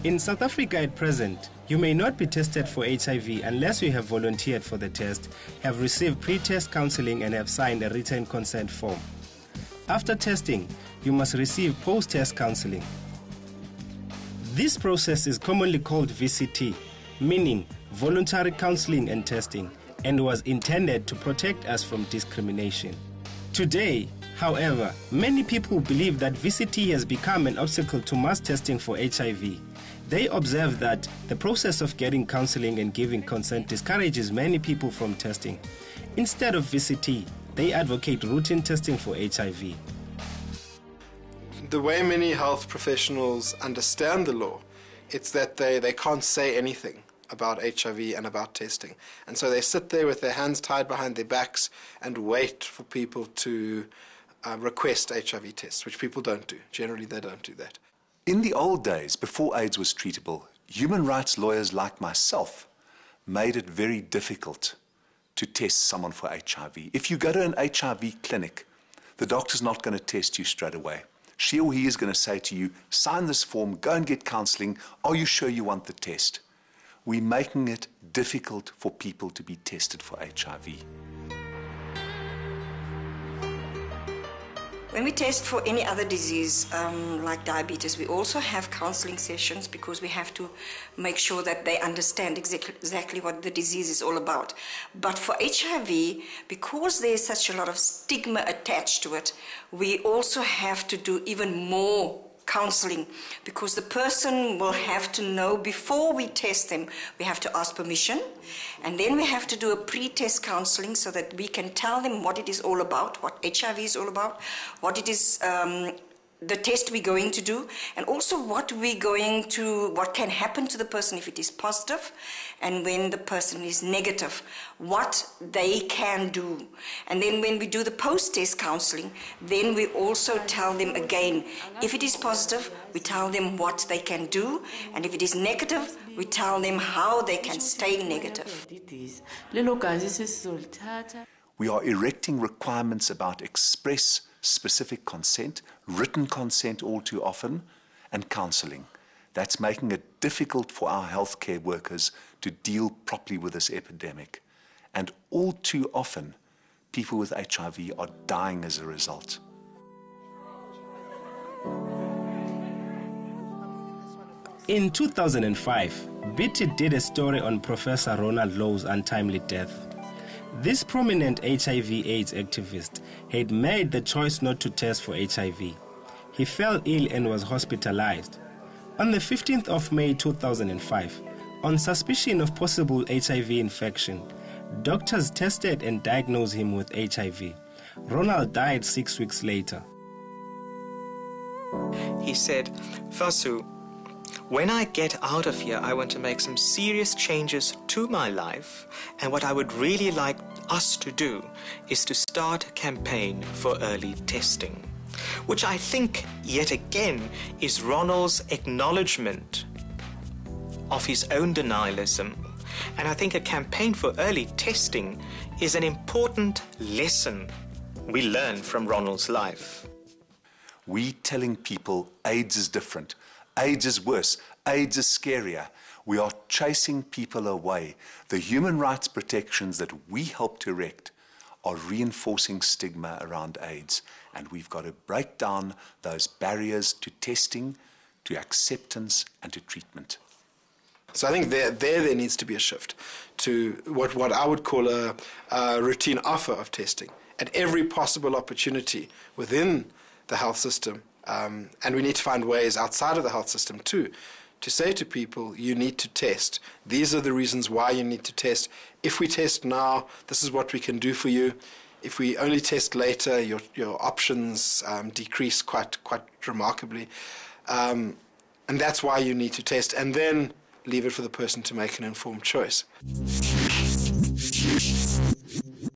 In South Africa at present, you may not be tested for HIV unless you have volunteered for the test, have received pre-test counseling and have signed a written consent form. After testing, you must receive post-test counseling. This process is commonly called VCT, meaning voluntary counseling and testing, and was intended to protect us from discrimination. Today, however, many people believe that VCT has become an obstacle to mass testing for HIV. They observe that the process of getting counseling and giving consent discourages many people from testing. Instead of VCT, they advocate routine testing for HIV. The way many health professionals understand the law, it's that they can't say anything about HIV and about testing. And so they sit there with their hands tied behind their backs and wait for people to request HIV tests, which people don't do. Generally, they don't do that. In the old days, before AIDS was treatable, human rights lawyers like myself made it very difficult to test someone for HIV. If you go to an HIV clinic, the doctor's not going to test you straight away. She or he is going to say to you, sign this form, go and get counseling. Are you sure you want the test? We're making it difficult for people to be tested for HIV. When we test for any other disease like diabetes, we also have counseling sessions because we have to make sure that they understand exactly what the disease is all about. But for HIV, because there's such a lot of stigma attached to it, we also have to do even more counseling, because the person will have to know before we test them. We have to ask permission, and then we have to do a pre-test counseling so that we can tell them what it is all about, what HIV is all about, what it is, the test we're going to do, and also what can happen to the person if it is positive, and when the person is negative, what they can do. And then when we do the post-test counseling, then we also tell them again, if it is positive, we tell them what they can do, and if it is negative, we tell them how they can stay negative. We are erecting requirements about express specific consent, written consent all too often, and counseling. That's making it difficult for our healthcare workers to deal properly with this epidemic. And all too often, people with HIV are dying as a result. In 2005, Betty did a story on Professor Ronald Low's untimely death. This prominent HIV/AIDS activist had made the choice not to test for HIV. He fell ill and was hospitalized. On the 15th of May 2005, on suspicion of possible HIV infection, doctors tested and diagnosed him with HIV. Ronald died 6 weeks later. He said, "Vasu, when I get out of here, I want to make some serious changes to my life, and what I would really like us to do is to start a campaign for early testing," which I think, yet again, is Ronald's acknowledgement of his own denialism. And I think a campaign for early testing is an important lesson we learn from Ronald's life. We telling people AIDS is different, AIDS is worse, AIDS is scarier. We are chasing people away. The human rights protections that we help to erect are reinforcing stigma around AIDS. And we've got to break down those barriers to testing, to acceptance, and to treatment. So I think there needs to be a shift to what I would call a routine offer of testing at every possible opportunity within the health system. And we need to find ways outside of the health system too, to say to people, you need to test. These are the reasons why you need to test. If we test now, this is what we can do for you. If we only test later, your options decrease quite remarkably. And that's why you need to test. And then leave it for the person to make an informed choice.